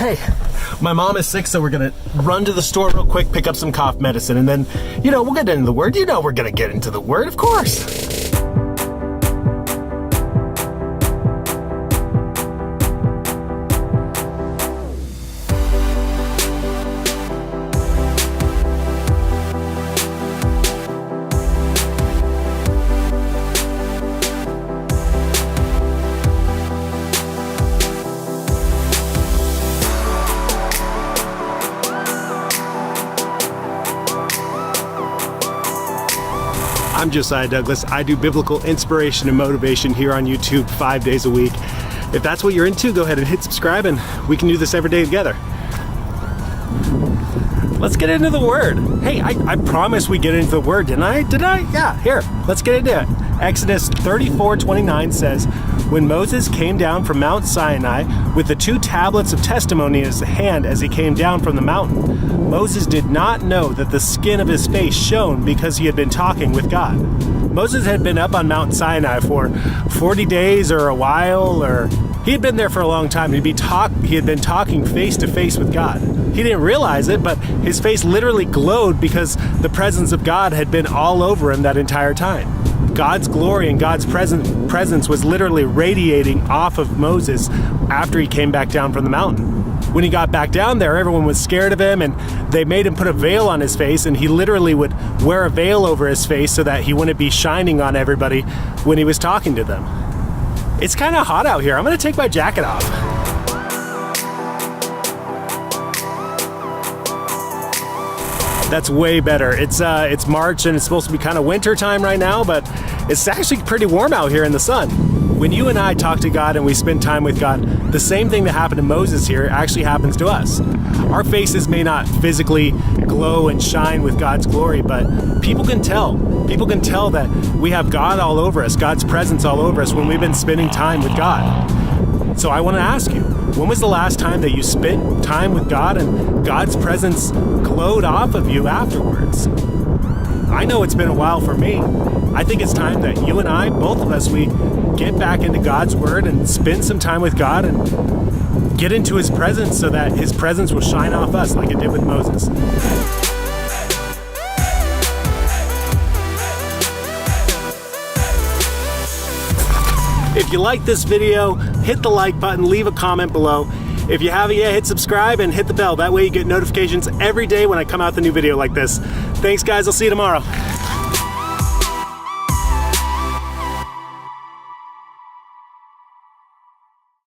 Hey, my mom is sick, so we're gonna run to the store real quick, pick up some cough medicine, and then, we'll get into the Word. We're gonna get into the Word, of course. I'm Josiah Douglas. I do biblical inspiration and motivation here on YouTube 5 days a week. If that's what you're into, go ahead and hit subscribe and we can do this every day together. Let's get into the Word. Hey, I promised we get into the Word, didn't I? Yeah, here, let's get into it. Exodus 34:29 says, "When Moses came down from Mount Sinai with the 2 tablets of testimony in his hand as he came down from the mountain, Moses did not know that the skin of his face shone because he had been talking with God." Moses had been up on Mount Sinai for 40 days or a while, or he had been there for a long time. He had been talking face to face with God. He didn't realize it, but his face literally glowed because the presence of God had been all over him that entire time. God's glory and God's presence was literally radiating off of Moses after he came back down from the mountain. When he got back down there, everyone was scared of him, and they made him put a veil on his face, and he literally would wear a veil over his face so that he wouldn't be shining on everybody when he was talking to them. It's kind of hot out here. I'm going to take my jacket off. That's way better. It's March and it's supposed to be kind of winter time right now, but it's actually pretty warm out here in the sun. When you and I talk to God and we spend time with God, the same thing that happened to Moses here actually happens to us. Our faces may not physically glow and shine with God's glory, but people can tell. People can tell that we have God all over us, God's presence all over us when we've been spending time with God. So I want to ask you, when was the last time that you spent time with God and God's presence glowed off of you afterwards? I know it's been a while for me. I think it's time that you and I, both of us, we get back into God's Word and spend some time with God and get into His presence so that His presence will shine off us like it did with Moses. If you like this video, hit the like button, leave a comment below. If you haven't yet, hit subscribe and hit the bell. That way you get notifications every day when I come out with a new video like this. Thanks guys, I'll see you tomorrow.